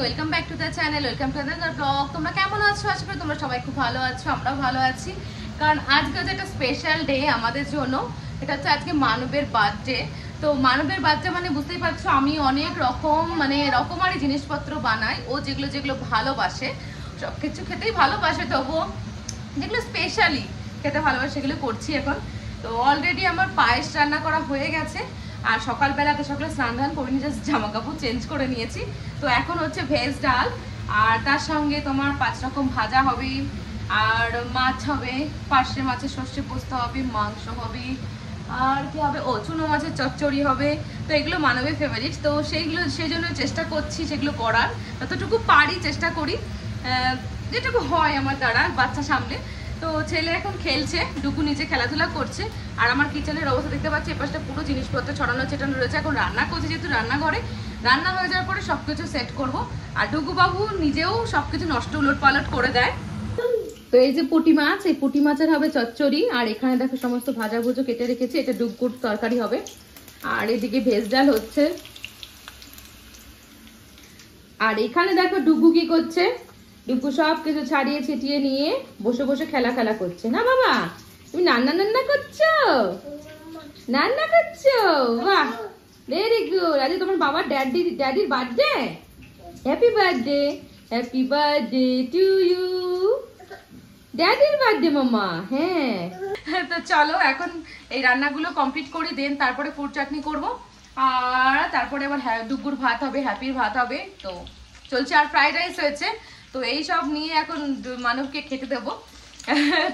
Welcome back to the channel, welcome to the blog. তোমরা কেমন আছো? আশা করি তোমরা সবাই খুব ভালো আছো, আমরাও ভালো আছি। কারণ আজকে হচ্ছে একটা স্পেশাল ডে আমাদের জন্য। এটা হচ্ছে আজকে মানবের বার্থডে। তো মানবের বার্থডে মানে বুঝতেই পারছো, আমি অনেক রকম রকমারি জিনিসপত্র বানাই। ও যেগুলো যেগুলো ভালোবাসে, সব কিছু খেতেই ভালোবাসে, তবুও যেগুলো স্পেশালি খেতে ভালোবাসে সেগুলো করছি এখন। তো অলরেডি আমার পায়েস রান্না করা হয়ে গেছে, আর সকালবেলাতে সকালে স্নান ধান করে নিয়ে জাস্ট জামা কাপড় চেঞ্জ করে নিয়েছি। তো এখন হচ্ছে ভেজ ডাল, আর তার সঙ্গে তোমার 5 রকম ভাজা হবে, আর মাছ হবে, পার্শে মাছের সর্ষে পোস্ত হবে, মাংস হবে, আর কি হবে, ও চুনো মাছের চচ্চড়ি হবে। তো এগুলো মানবের ফেভারিট, তো সেইগুলো সেই জন্য চেষ্টা করছি সেগুলো করার, যতটুকু পারি চেষ্টা করি, যেটুকু হয় আমার দ্বারা বাচ্চা সামলে। তো ছেলে এখন খেলছে, ডুকু নিচে খেলাধুলা করছে, আর আমার কিচেনের অবস্থা দেখতে পাচ্ছি, এপাশটা পুরো জিনিসপত্র ছড়ানো ছেটানো রয়েছে। এখন রান্না করছে, যেহেতু রান্নাঘরে রান্না হয়ে যাওয়ার পরে সবকিছু সেট করব। আর ডুকু বাবু নিজেও সবকিছু নষ্ট উলট পালট করে দেয়। তো এই যে পুঁটি মাছ, এই পুঁটি মাছের হবে চচ্চড়ি, আর এখানে দেখো সমস্ত ভাজা ভুজো কেটে রেখেছি, এটা ডুকুর তরকারি হবে। আর এদিকে ভেজ ডাল হচ্ছে, আর এখানে দেখো ডুকু কি করছে। ডুকু সব কিছু ছাড়িয়ে ছিটিয়ে নিয়ে বসে বসে খেলা করছে। না বাবা, তুমি রান্না করছো, রান্না করছো, বাহ ভেরি গুড। আজ তোমার বাবার ড্যাডির birthday. Happy birthday, happy birthday to you. ড্যাডির বার্থডে মামা। হ্যাঁ, তো চলো এখন এই রান্নাগুলো কমপ্লিট করি, দেন তারপরে ফুড চাটনি করব, আর তারপরে আবার ডুগুর ভাত হবে, হ্যাপির ভাত হবে। তো চলছে, আর ফ্রাইড রাইস হয়েছে। তো এই সব নিয়ে এখন মানবকে খেতে দেবো।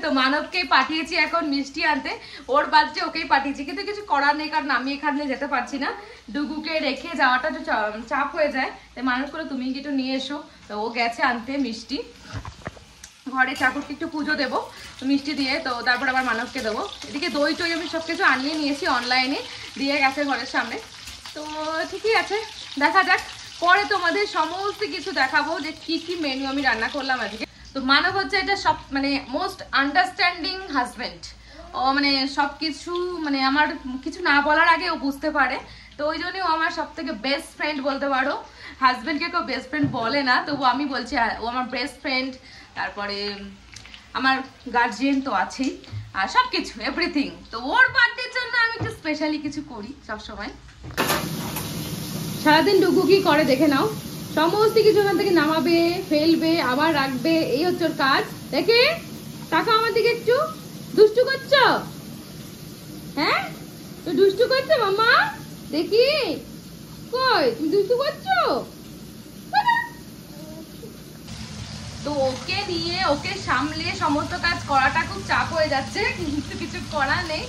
তো মানবকে পাঠিয়েছি এখন মিষ্টি আনতে, ওর বার্থডে ওকেই পাঠিয়েছি, কিন্তু কিছু করার নেই, কারণ আমি এখানে যেতে পারছি না, ডুগুকে রেখে যাওয়াটা একটু চাপ হয়ে যায়। তাই মানুষ করে তুমি একটু নিয়ে এসো। তো ও গেছে আনতে মিষ্টি, ঘরে ঠাকুরকে একটু পুজো দেবো মিষ্টি দিয়ে, তো তারপর আবার মানবকে দেবো। এদিকে দই টই আমি সব কিছু আনিয়ে নিয়েছি, অনলাইনে দিয়ে গেছে ঘরের সামনে। তো ঠিকই আছে, দেখা যাক, পরে তোমাদের সমস্ত কিছু দেখাবো যে কি কি মেনু আমি রান্না করলাম আজকে। তো মানব হচ্ছে এটা সব মোস্ট আন্ডারস্ট্যান্ডিং হাজব্যান্ড। ও সব কিছু আমার কিছু না বলার আগে ও বুঝতে পারে। তো ওই জন্যই ও আমার সব থেকে বেস্ট ফ্রেন্ড বলতে পারো। হাজব্যান্ডকে কেউ বেস্ট ফ্রেন্ড বলে না, তবু আমি বলছি ও আমার বেস্ট ফ্রেন্ড। তারপরে আমার গার্জিয়ান তো আছেই, আর সব কিছু এভরিথিং। তো ওর বার্থডের জন্য আমি একটু স্পেশালি কিছু করি সবসময়। সারাদিন ডুগু কি করে দেখে নাও, সমস্ত কিছু ওখান থেকে নামাবে, ফেলবে, আবার রাখবে, এই হচ্ছে ওর কাজ। দেখে টাকা আমার দিকে একটু দুষ্টু করছো। হ্যাঁ, তো দুষ্টু করছো মামা, দেখি কই তুমি দুষ্টু করছো। তো ওকে নিয়ে ওকে সামলে সমস্ত কাজ করাটা খুব চাপ হয়ে যাচ্ছে, কিন্তু কিছু করার নেই।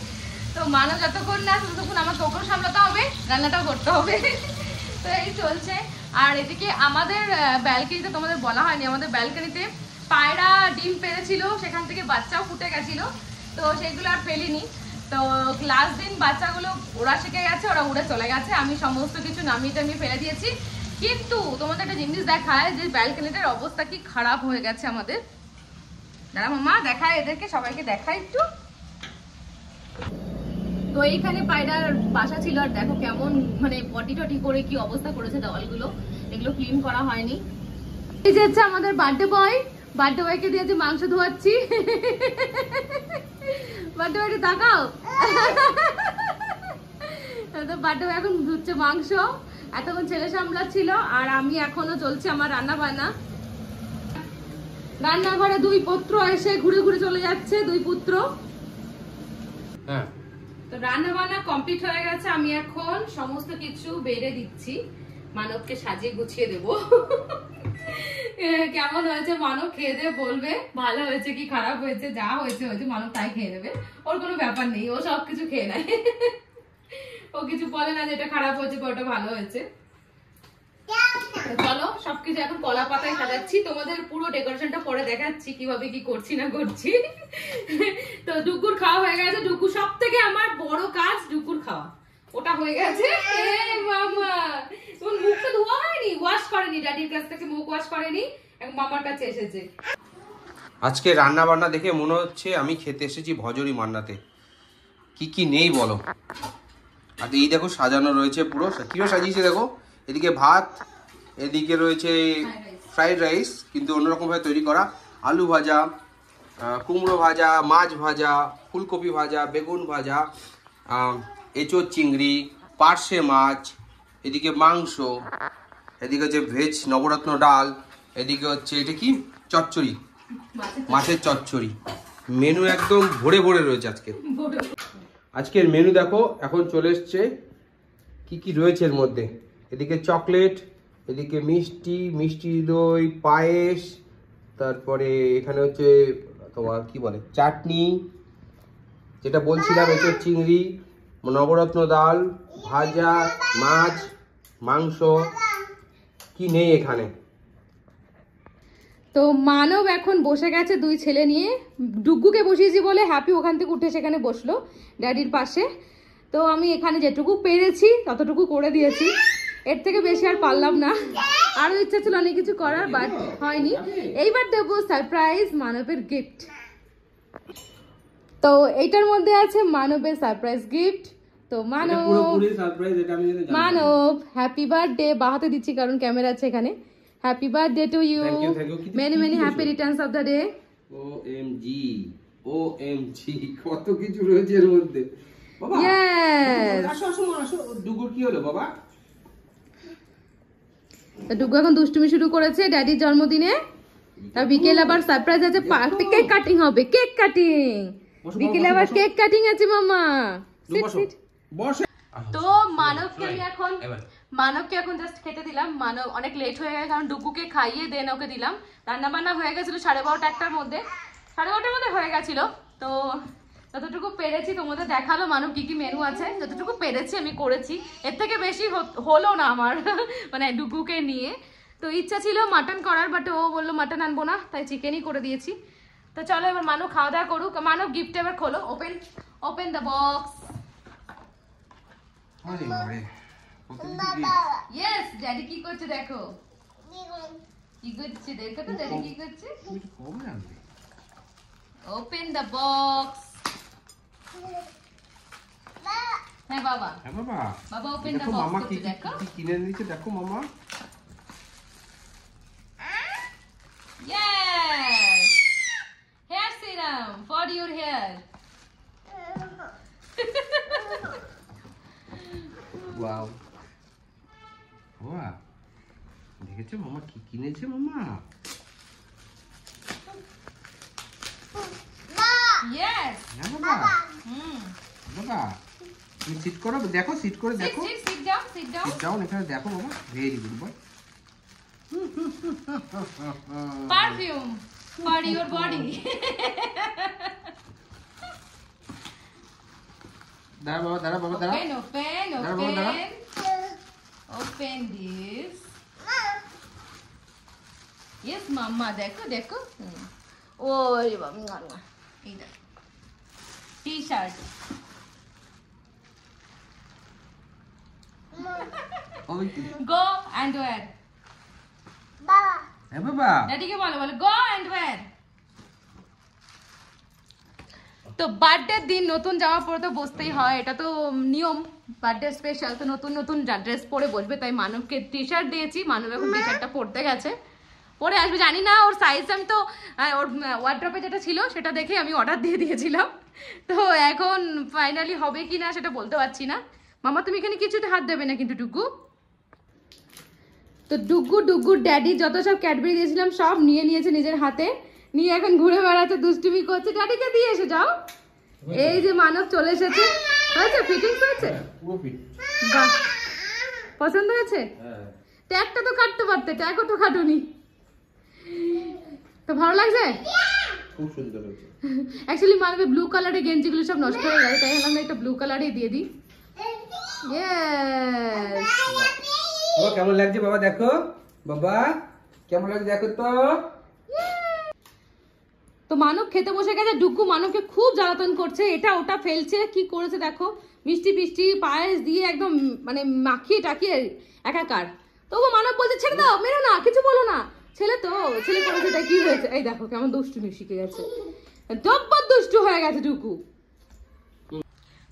তো মানব যতক্ষণ না ততক্ষণ আমাকে ওকেও সামলাতে হবে, রান্নাটাও করতে হবে। তো এই চলছে। আর এদিকে আমাদের ব্যালকনিতে, তোমাদের বলা হয়নি, আমাদের ব্যালকনিতে পায়রা ডিম পেড়েছিল, সেখান থেকে বাচ্চাও ফুটে গেছিল। তো সেগুলো আর ফেলিনি। তো লাস্ট দিন বাচ্চাগুলো ওরা শিখে গেছে, ওরা উড়ে চলে গেছে, আমি সমস্ত কিছু নামিয়ে টামিয়ে ফেলে দিয়েছি। কিন্তু তোমাদের একটা জিনিস দেখায় যে ব্যালকনিটার অবস্থা কি খারাপ হয়ে গেছে আমাদের। দাঁড়া মামা, দেখায় এদেরকে, সবাইকে দেখায় একটু। তো এইখানে পায়রার বাসা ছিল, আর দেখো কেমন পটি টটি করে কি অবস্থা করেছে দেওয়ালগুলো, এগুলো ক্লিন করা হয়নি। এই যে হচ্ছে আমাদের বার্থডে বয়, বার্থডে বয়কে দিয়ে যে মাংস ধোয়াচ্ছি। বার্থডে বয়কে তাকাও, বার্থডে বয় এখন ধুচ্ছে মাংস, এতক্ষণ ছেলে সামলাচ্ছিল, আর আমি এখনো চলছে আমার রান্না বান্না। রান্নাঘরে দুই পুত্র এসে ঘুরে ঘুরে চলে যাচ্ছে, দুই পুত্র। তো রান্না বান্না কমপ্লিট হয়ে গেছে, আমি এখন সমস্ত কিছু বেড়ে দিচ্ছি, মানবকে সাজিয়ে গুছিয়ে দেবো। কেমন হয়েছে মানব খেয়ে দিয়ে বলবে, ভালো হয়েছে কি খারাপ হয়েছে, যা হয়েছে হয়েছে, মানব তাই খেয়ে নেবে, ওর কোনো ব্যাপার নেই, ও সবকিছু খেয়ে নেয়। ও কিছু বলে না যে এটা খারাপ হয়েছে বা ওটা ভালো হয়েছে। চলো সবকিছু এখন কলা পাতায় সাজাচ্ছি, তোমাদের পুরো ডেকোরেশনটা পরে দেখাচ্ছি কিভাবে কি করছি না করছি। তো ডুকুর খাওয়া হয়ে গেছে, ডুকু সব থেকে আমার বড় কাজ ডুকুর খাওয়া, ওটা হয়ে গেছে। মামা তোমার মুখটা ধোয়া হয়নি, ওয়াশ করেনি, ড্যাডির কাছ থেকে মুখ ওয়াশ করেনি, এখন মামার কাছে এসেছে। আজকে রান্না বান্না দেখে মনে হচ্ছে আমি খেতে এসেছি ভজরি মান্নাতে। কি কি নেই বলো। আর এই দেখো সাজানো রয়েছে পুরো, কিভাবে সাজিয়েছে দেখো। এদিকে ভাত, এদিকে রয়েছে ফ্রাইড রাইস, কিন্তু অন্যরকমভাবে তৈরি করা। আলু ভাজা, কুমড়ো ভাজা, মাছ ভাজা, ফুলকপি ভাজা, বেগুন ভাজা, এঁচোড় চিংড়ি, পার্শে মাছ, এদিকে মাংস, এদিকে হচ্ছে ভেজ নবরত্ন ডাল, এদিকে হচ্ছে এটা কি চচ্চড়ি, মাছের চচ্চড়ি। মেনু একদম ভরে ভরে রয়েছে আজকে। আজকের মেনু দেখো, এখন চলে এসছে কি কি রয়েছে এর মধ্যে। এদিকে চকলেট, এদিকে মিষ্টি, মিষ্টি দই, পায়েস, তারপরে এখানে হচ্ছে তোমার কি বলে চাটনি, যেটা বলছিলাম এঁচোড় চিংড়ি, নবরত্ন ডাল, ভাজা, মাছ, মাংস, কি নেই এখানে। তো মানব এখন বসে গেছে দুই ছেলে নিয়ে। ডুগ্গুকে বসিয়েছি বলে হ্যাপি ওখান থেকে উঠে সেখানে বসলো ড্যাডির পাশে। তো আমি এখানে যেটুকু পেরেছি ততটুকু করে দিয়েছি, এর থেকে বেশি আর পারলাম না। আরো ইচ্ছা ছিল অনেক কিছু করার, বাট হয়নি। এইবার দেবো সারপ্রাইজ মানবের গিফট। তো এইটার মধ্যে আছে মানবের সারপ্রাইজ গিফট। তো মানব হ্যাপি বার্থডে, বাহাতে দিচ্ছি কারণ ক্যামেরা আছে এখানে। Happy birthday to you, many many happy returns of the day. OMG OMG, কত কিছু রয়েছে এর মধ্যে বাবা। ইয়েস, আসো আসো আসো। ডুগুর কি হলো বাবা? তো ডুগু এখন দুষ্টুমি শুরু করেছে ড্যাডির জন্মদিনে। তার বিকেল আবার সারপ্রাইজ আছে, কেক কাটিং হবে, কেক কাটিং। বিকেলে আবার কেক কাটিং আছে মামা। তো মানবকে এখন জাস্ট খেতে দিলাম। মানব অনেক লেট হয়ে গেছে কারণ ডুগুকে খাইয়ে দেন ওকে দিলাম। রান্না বান্না হয়ে গেছিল 12:30-1টার মধ্যে, 12:30-র মধ্যে হয়ে গেছিল। তো যতটুকু পেরেছি তোমাদের দেখালো মানব কি কি মেনু আছে, যতটুকু পেরেছি আমি করেছি। এর থেকে বেশি হলো না আমার মানে ডুগুকে নিয়ে। তো ইচ্ছা ছিল মাটন করার, বাট ও বললো মাটন আনবো না, তাই চিকেনই করে দিয়েছি। তো চলো এবার মানব খাওয়া দাওয়া করুক। মানব গিফট এবার খোলো, open the box. Yes, daddy কি করছে দেখো, কি করছে দেখো তো ড্যাডি কি করছে। Open the box. হ্যাঁ বাবা, বাবা ওপেন দ্য বক্স। মামা কি কিনে নিয়েছে দেখো মামা। Yes, hair serum for your hair. Wow ওয়া, দেখেছো মামা কি কিনেছে মামা। Yes. হ্যাঁ বাবা। বাবা তুমি সিট করো, দেখো সিট করে দেখো। Sit down. সিট ডাউন, এখানে দেখো বাবা। Very good boy. Perfume for your body. দাঁড়া বাবা, দাঁড়া বাবা, দাঁড়া। Open this. Yes, mama. দেখো। ওই বাবা, এই দেখো টি-শার্ট। Go and wear. হ্যাঁ বাবা। ড্যাডিকে বলো go and wear. তো বার্থডের দিন নতুন জামা পরে তো বসতেই হয়, এটা তো নিয়ম। বার্থডে স্পেশাল, তো নতুন ড্রেস পরে বসবে। তাই মানবকে টি-শার্ট দিয়েছি, মানব এখন টি-শার্টটা পরতে গেছে, পরে আসবে। জানি না ওর সাইজ, আমি তো ওর ওয়ার্ড্রপে যেটা ছিল সেটা দেখে আমি অর্ডার দিয়ে দিয়েছিলাম। তো এখন ফাইনালি হবে কি না সেটা বলতে পারছি না। মামা তুমি এখানে কিছুতে হাত দেবে না কিন্তু ডুগু। তো ডুগুর ড্যাডি যত সব ক্যাডবেরি দিয়েছিলাম সব নিয়ে নিয়েছে নিজের হাতে, নিয়ে এখন ঘুরে বেড়াচ্ছে, দুষ্টুমি করছে। ড্যাডিকে দিয়ে এসে যাও। এই যে মানব চলে এসেছে। হয়েছে, ফিটিংস হয়েছে, বাহ, পছন্দ হয়েছে। ট্যাগটা তো কাটতে পারতে, ট্যাগও তো কাটুনি। তো ভালো লাগছে, খুব সুন্দর হয়েছে। অ্যাকচুয়ালি মানবের ব্লু কালারের গেঞ্জিগুলো সব নষ্ট হয়ে গেছে, তাই আমি একটা ব্লু কালারই দিয়ে দিই। ইয়েস, বাবা কেমন লাগছে বাবা, দেখো বাবা কেমন লাগছে দেখো তো। তো মানব খেতে বসে গেছে। ডুগু মানবকে খুব জ্বালাতন করছে, এটা ওটা ফেলছে, কি করেছে দেখো। মিষ্টি মিষ্টি পায়েস দিয়ে একদম মানে মাখিয়ে টাকিয়ে একাকার। তবু মানব বলছে ছেড়ে দাও, মেরো না, কিছু বলো না। ছেলে করেছে, তাই কি হয়েছে। এই দেখো কেমন দুষ্টুমি শিখে গেছে, জব্বর দুষ্টু হয়ে গেছে ডুগু।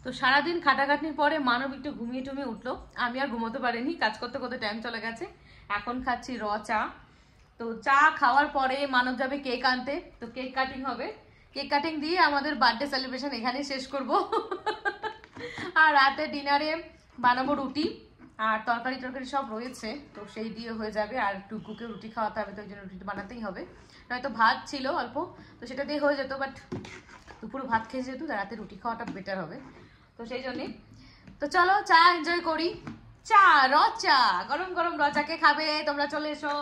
তো সারাদিন খাটাখাটনির পরে মানব একটু ঘুমিয়ে টুমিয়ে উঠলো। আমি আর ঘুমোতে পারিনি, কাজ করতে করতে টাইম চলে গেছে। এখন খাচ্ছি র চা। তো চা খাওয়ার পরে মানব যাবে কেক আনতে, তো কেক কাটিং হবে। কেক কাটিং দিয়ে আমাদের বার্থডে সেলিব্রেশন এখানেই শেষ করব। আর রাতে ডিনারে বানাবো রুটি আর তরকারি টরকারি সব রয়েছে, তো সেই দিয়ে হয়ে যাবে। আর টুকুকে রুটি খাওয়াতে হবে, তো ওই জন্য রুটি বানাতেই হবে। নয়তো ভাত ছিল অল্প, তো সেটা দিয়ে হয়ে যেত, বাট দুপুরে ভাত খেয়ে যেহেতু রাতে রুটি খাওয়াটা বেটার হবে, তো সেই জন্যে। তো চলো চা এনজয় করি। চা, র চা, গরম গরম র চা। কে খাবে তোমরা চলে এসো।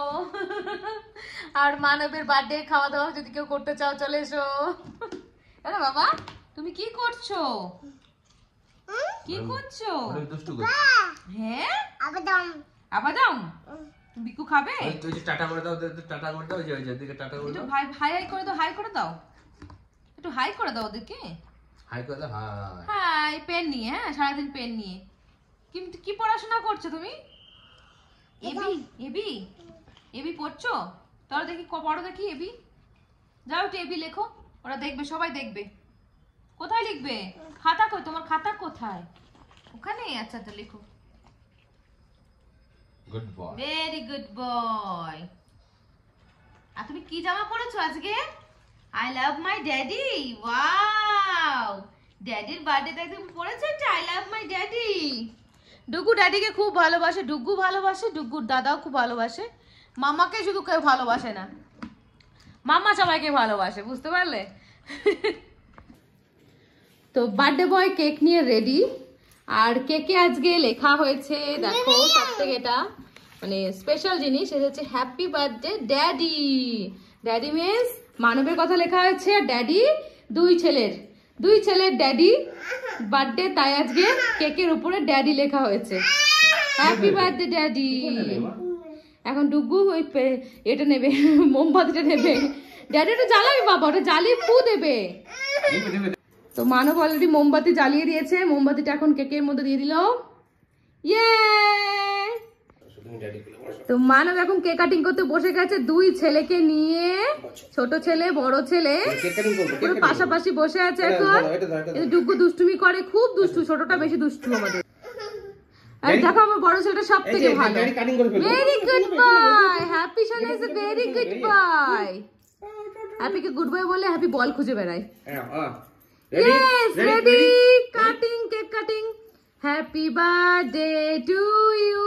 আর মানবের বার্থডে খাওয়া দাওয়া যদি কেউ করতে চাও চলে এসো। আরে বাবা তুমি কি করছো? কি করছো? হ্যাঁ আবাদাম বিকু খাবে? টাটা করে দাও, টাটা করে দাও, ওই টাটা করে দাও। ভাই হাই করে দাও, হাই করে দাও, একটু হাই করে দাও ওদেরকে। হাই করে দাও। হাই। পেন নিয়ে, হ্যাঁ সারাদিন পেন নিয়ে। কিন্তু কি পড়াশোনা করছো তুমি? এবি এবি এবি পড়ছো? তাহলে দেখি পড়ো দেখি এবি। যাও একটু এবি লেখো, ওরা দেখবে, সবাই দেখবে। কোথায় লিখবে? খাতা কই তোমার? খাতা কোথায়? ওখানে? আচ্ছা তো লেখো। Good boy, very good boy. আর তুমি কি জামা পরেছো আজকে? I love my daddy. Wow, ড্যাডির বার্থডেতে তুমি পরেছো এটা, আই লাভ মাই ড্যাডি। ডুগু ড্যাডিকে খুব ভালোবাসে, ডুগু ভালোবাসে, ডুগুর দাদাও খুব ভালোবাসে। মামাকে শুধু কেউ ভালোবাসে না, মামা সবাইকে ভালোবাসে, বুঝতে পারলে? তো বার্থডে বয় কেক নিয়ে রেডি। আর কেকে আজকে লেখা হয়েছে, দেখো সব থেকে এটা মানে স্পেশাল জিনিস, এটা হচ্ছে happy birthday daddy. Daddy means মানবের কথা লেখা হয়েছে, আর ড্যাডি দুই ছেলের ড্যাডি বার্থডে, তাই আজকে কেকের উপরে ড্যাডি লেখা হয়েছে, হ্যাপি বার্থডে ড্যাডি। এখন ডুগু ওই এটা নেবে, মোমবাতিটা নেবে। ড্যাডি এটা জ্বালাবে বাবা, ওটা জ্বালিয়ে ফু দেবে। তো মানব অলরেডি মোমবাতি জ্বালিয়ে দিয়েছে, মোমবাতিটা এখন কেকের মধ্যে দিয়ে দিল। ইয়ে! তো মানব এখন কেক কাটিং করতে বসে গেছে দুই ছেলেকে নিয়ে, ছোট ছেলে বড় ছেলে পুরো পাশাপাশি বসে আছে। এখন ডুগু দুষ্টুমি করে, খুব দুষ্টু, ছোটটা বেশি দুষ্টু আমাদের। আর দেখো আমার বড় ছেলেটা সব থেকে ভালো। ভেরি গুড বয়, হ্যাপি সোনা is a very good boy. হ্যাপিকে গুড বয় বলে হ্যাপি বল খুঁজে বেড়ায়। Yes, ready, cutting, cake cutting. Happy birthday to you.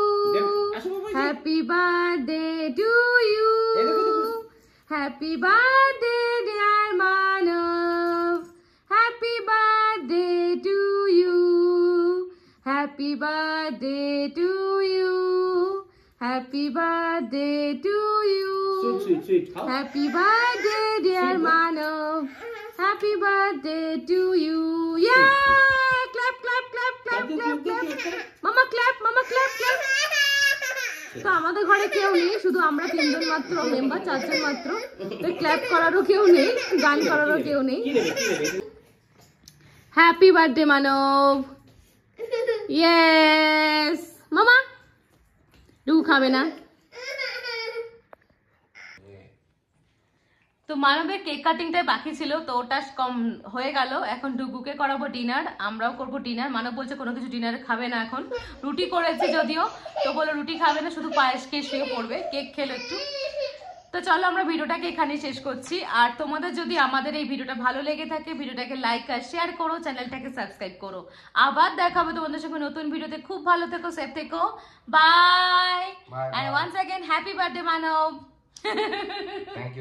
Happy birthday to you. Happy birthday, dear Manav. Happy birthday to you. Happy birthday to you. Happy birthday to you. Sweet. Happy birthday, dear Manav. Happy birthday to you. Yeah! Clap. Mama clap. তো আমাদের ঘরে কেউ নেই, শুধু আমরা তিনজন মাত্র member, চারজন মাত্র। তো ক্ল্যাপ করারও কেউ নেই, গান করারও কেউ নেই। হ্যাপি বার্থডে মানব। ইয়েস মামা। ডুগু খাবে না। তো মানবের কেক কাটিংটাই বাকি ছিল, তো ওটা কম হয়ে গেল। এখন ডুগুকে করাবো ডিনার, আমরাও করবো ডিনার। মানব বলছে কোনো কিছু ডিনারে খাবে না, এখন রুটি করেছে যদিও, তো বলো রুটি খাবে না, শুধু পায়েস খেয়ে শুয়ে পড়বে, কেক খেলো একটু। তো চলো আমরা ভিডিওটাকে এখানে শেষ করছি। আর তোমাদের যদি আমাদের এই ভিডিওটা ভালো লেগে থাকে, ভিডিওটাকে লাইক আর শেয়ার করো, চ্যানেলটাকে সাবস্ক্রাইব করো। আবার দেখা হবে তোমাদের সঙ্গে নতুন ভিডিওতে। খুব ভালো থেকো, সেফ থেকো, bye. And once again happy birthday Manab. Thank you.